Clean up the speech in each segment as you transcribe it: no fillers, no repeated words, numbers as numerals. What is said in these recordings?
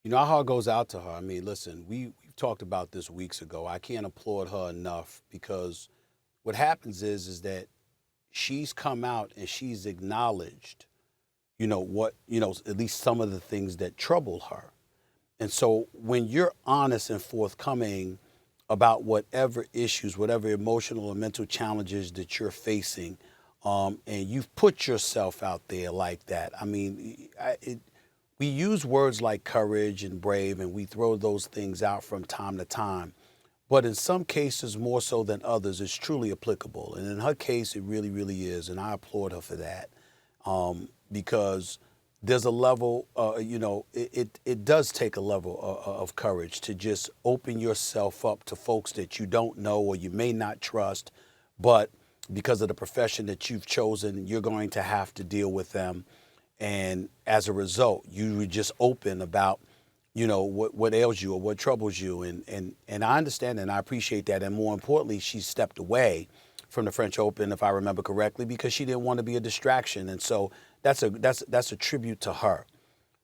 You know, our heart goes out to her. I mean, listen, we've talked about this weeks ago. I can't applaud her enough because what happens is that she's come out and she's acknowledged, at least some of the things that trouble her. And so when you're honest and forthcoming about whatever issues, whatever emotional or mental challenges that you're facing, and you've put yourself out there like that, I mean, we use words like courage and brave, and we throw those things out from time to time. But in some cases, more so than others, it's truly applicable. And in her case, it really, really is. And I applaud her for that because there's a level, it does take a level of courage to just open yourself up to folks that you don't know or you may not trust, but because of the profession that you've chosen, you're going to have to deal with them. And as a result, you were just open about, what ails you or what troubles you. And I understand and I appreciate that. And more importantly, she stepped away from the French Open, if I remember correctly, because she didn't want to be a distraction. And so that's a tribute to her.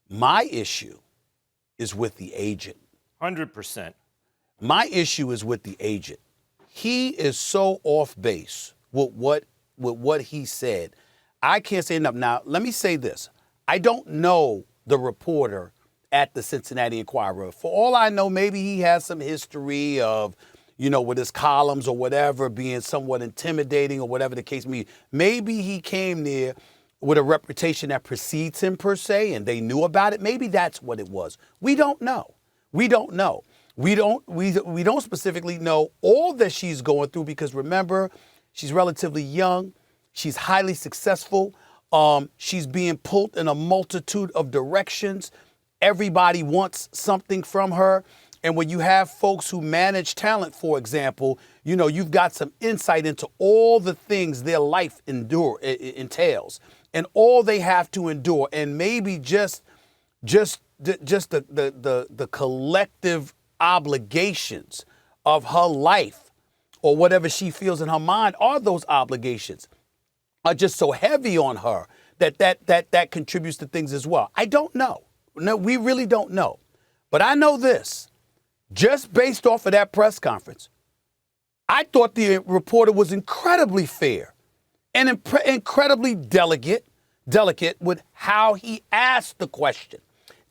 My issue is with the agent. 100%. My issue is with the agent. He is so off base with what he said. I can't say enough. Now, let me say this. I don't know the reporter at the Cincinnati Enquirer. For all I know, maybe he has some history of, with his columns or whatever being somewhat intimidating or whatever the case may be. Maybe he came there with a reputation that precedes him per se and they knew about it. Maybe that's what it was. We don't know. We don't know. We don't specifically know all that she's going through because remember, she's relatively young. She's highly successful. She's being pulled in a multitude of directions. Everybody wants something from her. And when you have folks who manage talent, for example, you've got some insight into all the things their life entails and all they have to endure. And maybe just the collective obligations of her life or whatever she feels in her mind are those obligations are just so heavy on her that contributes to things as well. I don't know. No, we really don't know. But I know this, just based off of that press conference, I thought the reporter was incredibly fair and incredibly delicate with how he asked the question.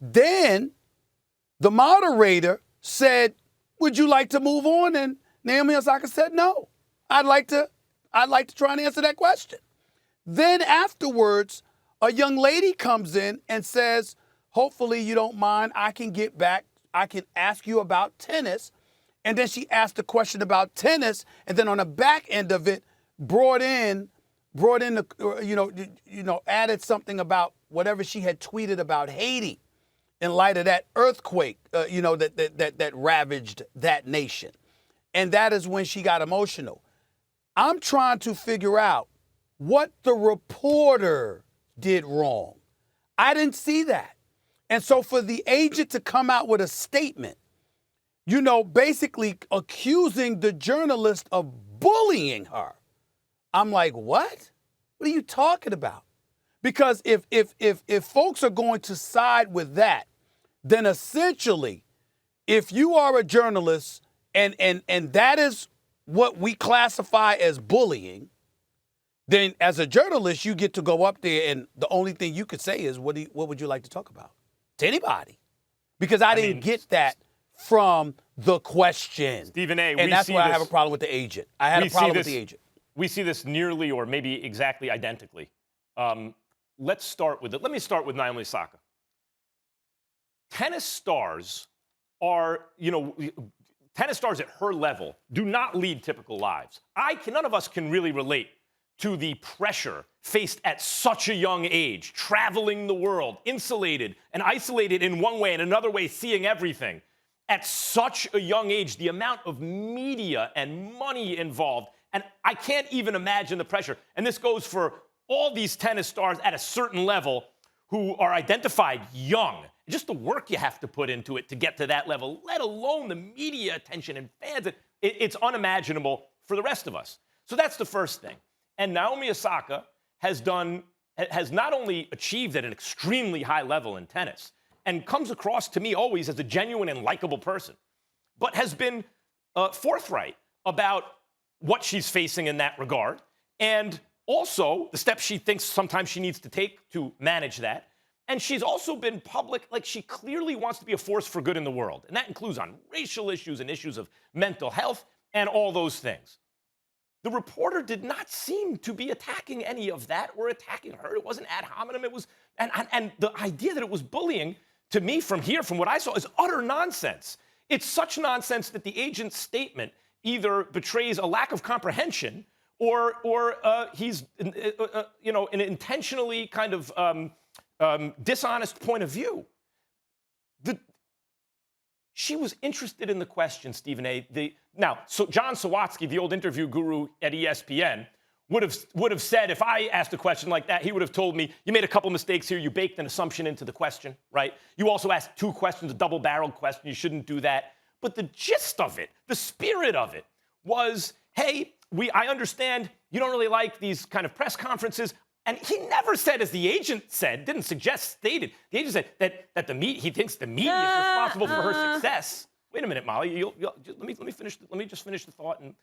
Then the moderator said, "Would you like to move on?" And Naomi Osaka said, "No, I'd like to try and answer that question." Then afterwards, a young lady comes in and says, "Hopefully you don't mind. I can get back. I can ask you about tennis." And then she asked a question about tennis, and then on the back end of it, added something about whatever she had tweeted about Haiti in light of that earthquake, that ravaged that nation. And that is when she got emotional. I'm trying to figure out what the reporter did wrong. I didn't see that. And so for the agent to come out with a statement, basically accusing the journalist of bullying her, I'm like, what? What are you talking about? Because if folks are going to side with that, then essentially, if you are a journalist and that is what we classify as bullying, then as a journalist, you get to go up there and the only thing you could say is, what would you like to talk about? To anybody. Because I didn't get that from the question. Stephen A., and that's why I have a problem with the agent. I had a problem with the agent. We see this nearly or maybe exactly identically. Let me start with Naomi Osaka. Tennis stars at her level do not lead typical lives. None of us can really relate to the pressure faced at such a young age, traveling the world, insulated and isolated in one way and another way, seeing everything. At such a young age, the amount of media and money involved, and I can't even imagine the pressure. And this goes for all these tennis stars at a certain level who are identified young. Just the work you have to put into it to get to that level, let alone the media attention and fans. It's unimaginable for the rest of us. So that's the first thing. And Naomi Osaka has not only achieved at an extremely high level in tennis, and comes across to me always as a genuine and likable person, but has been forthright about what she's facing in that regard, and also the steps she thinks sometimes she needs to take to manage that. And she's also been public, like she clearly wants to be a force for good in the world. And that includes on racial issues and issues of mental health and all those things. The reporter did not seem to be attacking any of that or attacking her. It wasn't ad hominem. It was, and the idea that it was bullying, to me from here, from what I saw, is utter nonsense. It's such nonsense that the agent's statement either betrays a lack of comprehension or he's, an intentionally kind of dishonest point of view. She was interested in the question, Stephen A. So John Sawatsky, the old interview guru at ESPN, would have said, if I asked a question like that, he would have told me, you made a couple mistakes here, you baked an assumption into the question, right? You also asked two questions, a double-barreled question, you shouldn't do that. But the gist of it, the spirit of it, was, hey, I understand you don't really like these kind of press conferences. And he never said, as the agent said, didn't suggest, stated. The agent said that he thinks the media is responsible for her success. Wait a minute, Molly. Let me finish. Let me just finish the thought. And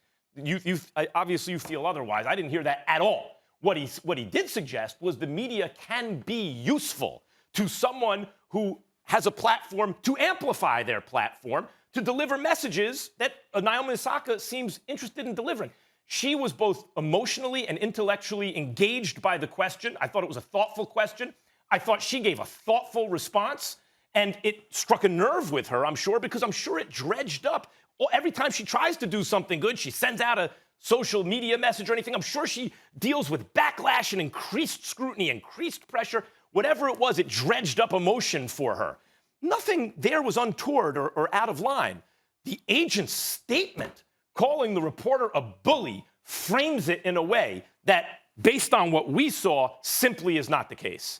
obviously you feel otherwise. I didn't hear that at all. What he did suggest was the media can be useful to someone who has a platform to amplify their platform, to deliver messages that Naomi Osaka seems interested in delivering. She was both emotionally and intellectually engaged by the question. I thought it was a thoughtful question. I thought she gave a thoughtful response, and it struck a nerve with her, I'm sure, because I'm sure it dredged up. Every time she tries to do something good, she sends out a social media message or anything. I'm sure she deals with backlash and increased scrutiny, increased pressure. Whatever it was, it dredged up emotion for her. Nothing there was untoward or out of line. The agent's statement calling the reporter a bully frames it in a way that, based on what we saw, simply is not the case.